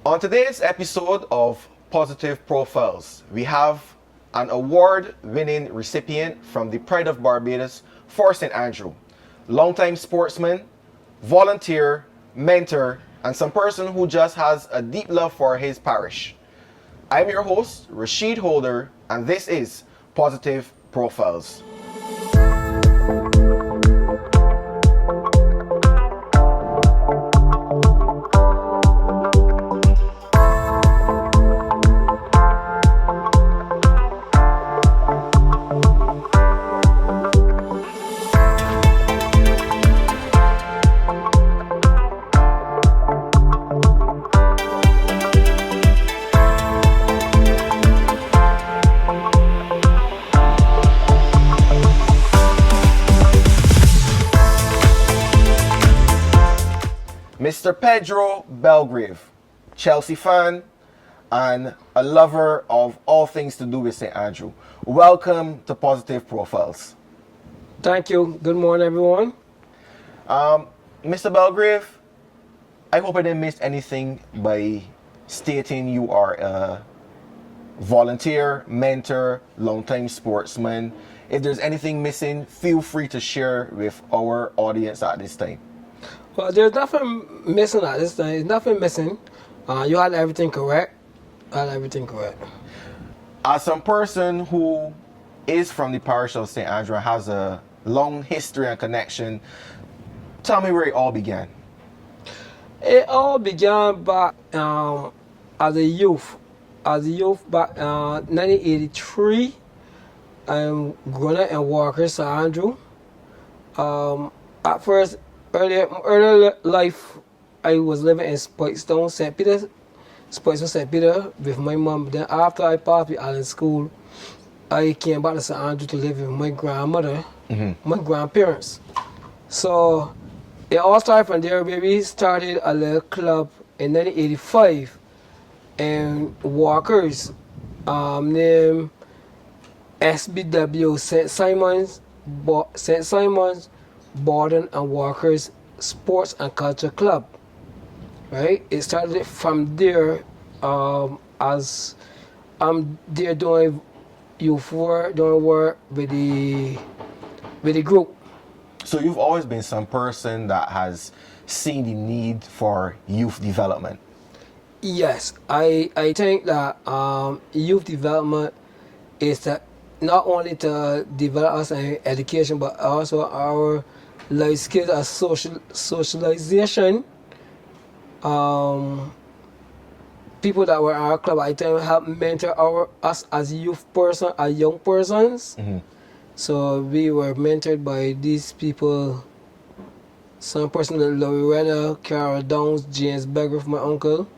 On today's episode of Positive Profiles, we have an award-winning recipient from the Pride of Barbados for St. Andrew, longtime sportsman, volunteer, mentor, and some person who just has a deep love for his parish. I'm your host, Rashid Holder, and this is Positive Profiles. Mr. Pedro Belgrave, Chelsea fan and a lover of all things to do with St. Andrew. Welcome to Positive Profiles. Thank you. Good morning, everyone. Mr. Belgrave, I hope I didn't miss anything by stating you are a volunteer, mentor, longtime sportsman. If there's anything missing, feel free to share with our audience at this time. Well, there's nothing missing at this time. There's nothing missing. You had everything correct. As some person who is from the parish of St. Andrew and has a long history and connection, tell me where it all began. It all began back as a youth. Back in 1983, I'm growing up in Walker, St. Andrew. At first, earlier life, I was living in Spoitstone, St. Peter, with my mom. Then after I passed with Allen School, I came back to St. Andrew to live with my grandmother, my grandparents. So it all started from there. We started a little club in 1985 in Walkers, named SBW, St. Simon's Borden and Walkers Sports and Culture Club. Right? It started from there as I'm there doing youth work, doing work with the group. So you've always been some person that has seen the need for youth development. Yes, I think that youth development is that not only to develop us in education, but also our life skills as socialization. People that were in our club, I think, help mentor us as young persons. So we were mentored by these people. Some person like Loretta, Carol Downs, James Belgrave, my uncle.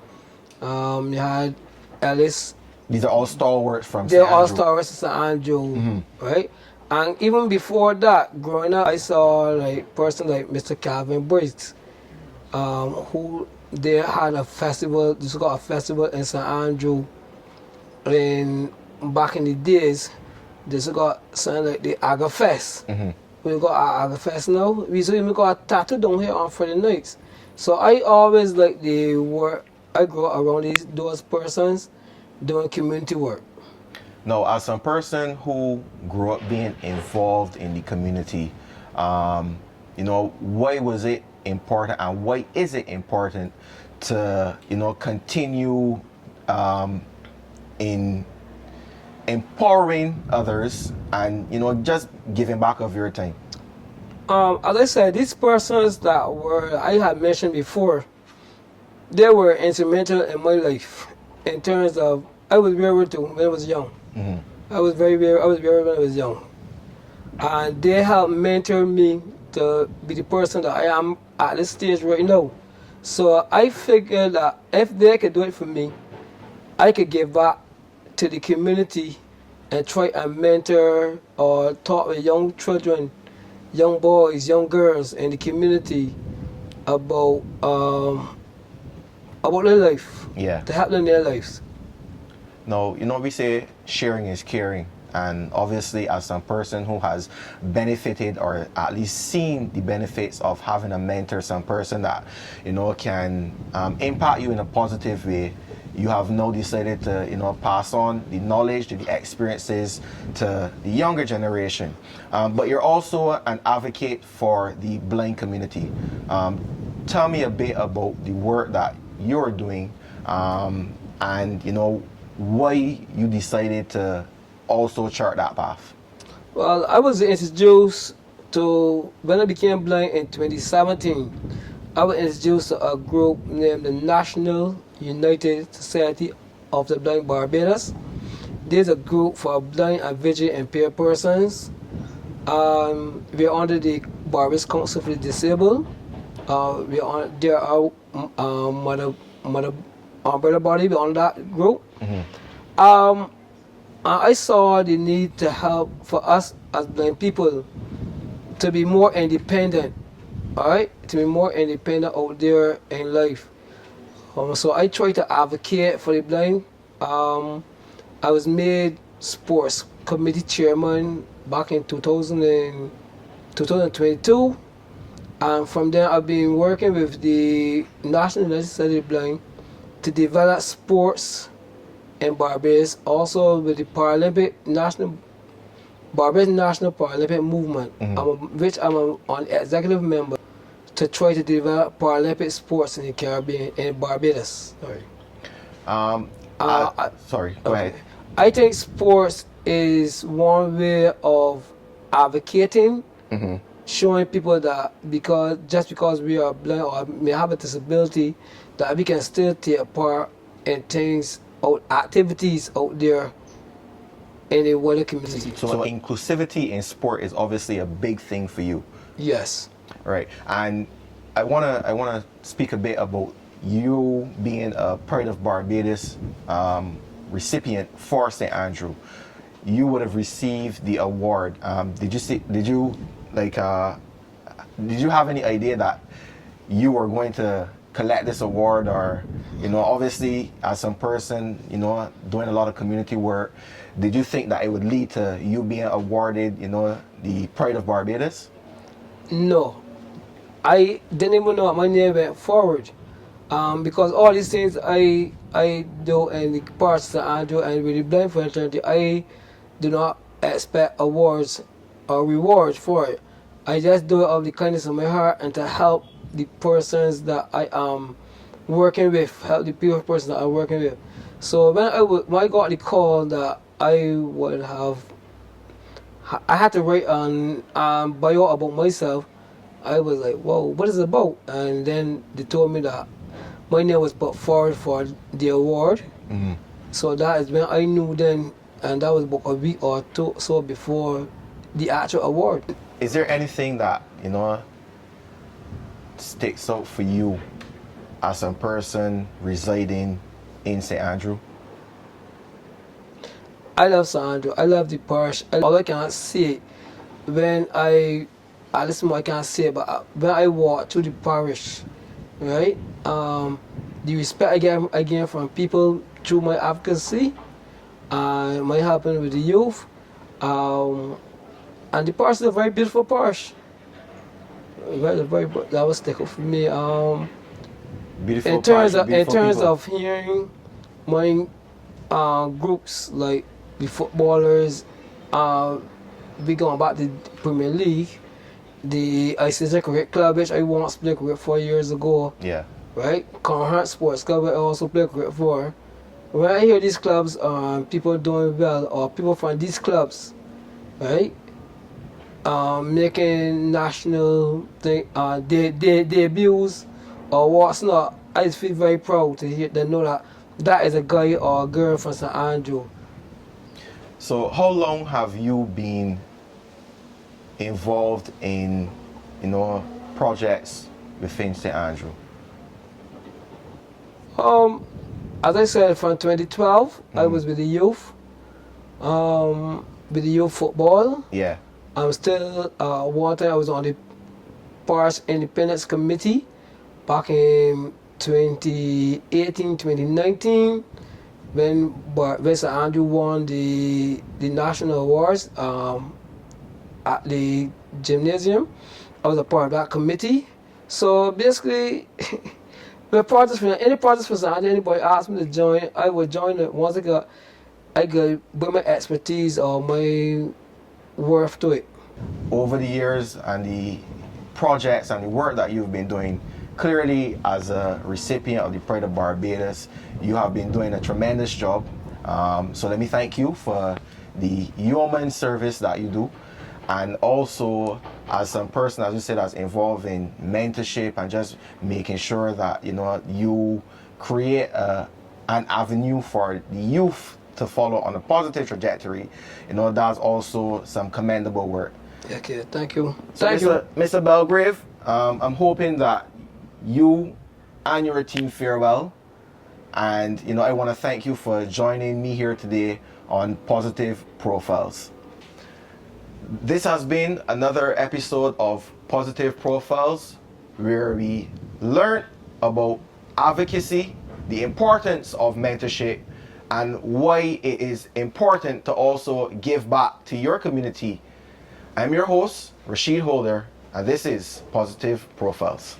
You had Ellis. These are all stalwarts from St. They're Andrew. all stalwarts of St. Andrew, right? And even before that, growing up, I saw like person like Mr. Calvin Briggs, who they had a festival. This got a festival in St. Andrew. Back in the days, this got something like the Aga Fest. We got our Aga Fest now. We even got a tattoo down here on Friday nights. So I always like the work. I grew up around those persons doing community work. Now, as some person who grew up being involved in the community, why was it important and why is it important to, continue in empowering others and, just giving back of your time? As I said, these persons that I had mentioned before, they were instrumental in my life in terms of I was very too when I was young. I was very when I was young. And they helped mentor me to be the person that I am at this stage right now. So I figured that if they could do it for me, I could give back to the community and try and mentor or talk with young children, young boys, young girls in the community about their life. Yeah. To help them in their lives. Now, we say sharing is caring. and obviously as some person who has benefited or at least seen the benefits of having a mentor, some person that can impact you in a positive way, you have now decided to pass on the knowledge, the experiences to the younger generation. But you're also an advocate for the blind community. Tell me a bit about the work that you're doing, and why you decided to also chart that path. Well, I was introduced to, when I became blind in 2017, I was introduced to a group named the National United Society of the Blind Barbados. There's a group for blind and visually impaired persons. We're under the Barbados Council for the Disabled. There are mother umbrella body on that group. I saw the need to help for us as blind people to be more independent, alright? To be more independent out there in life. So I try to advocate for the blind. I was made sports committee chairman back in 2022. And from there I've been working with the National United Society of the Blind to develop sports in Barbados, also with the Barbados National Paralympic Movement, which I'm an executive member, to try to develop Paralympic sports in the Caribbean, in Barbados. Sorry, go ahead. I think sports is one way of advocating, showing people that just because we are blind or may have a disability, that we can still take part in things, activities out there in the wider community. So inclusivity in sport is obviously a big thing for you. Yes. Right. And I wanna speak a bit about you being a Pride of Barbados recipient for St. Andrew. You would have received the award. Did you have any idea that you were going to collect this award? Or obviously as some person doing a lot of community work, did you think that it would lead to you being awarded the Pride of Barbados? No, I didn't even know my name went forward, because all these things I do in the parts that I do and with the blind fraternity, I do not expect awards or rewards for it. I just do it of the kindness of my heart and to help the persons that I am working with, help the people persons that I'm working with. So when I got the call that I had to write an bio about myself, I was like, whoa, what is it about? And then they told me that my name was put forward for the award. So that is when I knew then, and that was about a week or two so before the actual award. Is there anything that sticks out for you as a person residing in St. Andrew? I love St. Andrew. I love the parish. All I can say when I listen, I can't say, but when I walk through the parish, right? The respect I get from people through my advocacy, my helping with the youth, and the parish is a very beautiful parish. That was stick up for me. Beautiful in terms parish, of hearing my groups like the footballers, we going back to the Premier League, the ICC Cricket Club, which I once played cricket 4 years ago. Yeah. Right? Conrad Sports Club, I also played cricket for. When I hear these clubs, people doing well, or people from these clubs, right, making national debuts or what's not, I just feel very proud to hear them know that is a guy or a girl from St. Andrew. So how long have you been involved in projects within St. Andrew? As I said, from 2012, I was with the youth, with the youth football. Yeah. I'm still, one time I was on the Parish Independence Committee back in 2018, 2019. when Sir Andrew won the national awards at the gymnasium. I was a part of that committee. So basically, any projects for Sir Andrew, anybody asked me to join, I would join it once I got bring my expertise or my worth to it. Over the years and the projects and the work that you've been doing, clearly as a recipient of the Pride of Barbados, you have been doing a tremendous job. So let me thank you for the yeoman service that you do, and also as some person, as you said, that's involved in mentorship and just making sure that you create an avenue for the youth to follow on a positive trajectory. That's also some commendable work. Okay, thank you. So Thank you. Mr. Belgrave, I'm hoping that you and your team fare well. And I want to thank you for joining me here today on Positive Profiles. This has been another episode of Positive Profiles, where we learn about advocacy, the importance of mentorship, and why it is important to also give back to your community. I'm your host, Rashid Holder, and this is Positive Profiles.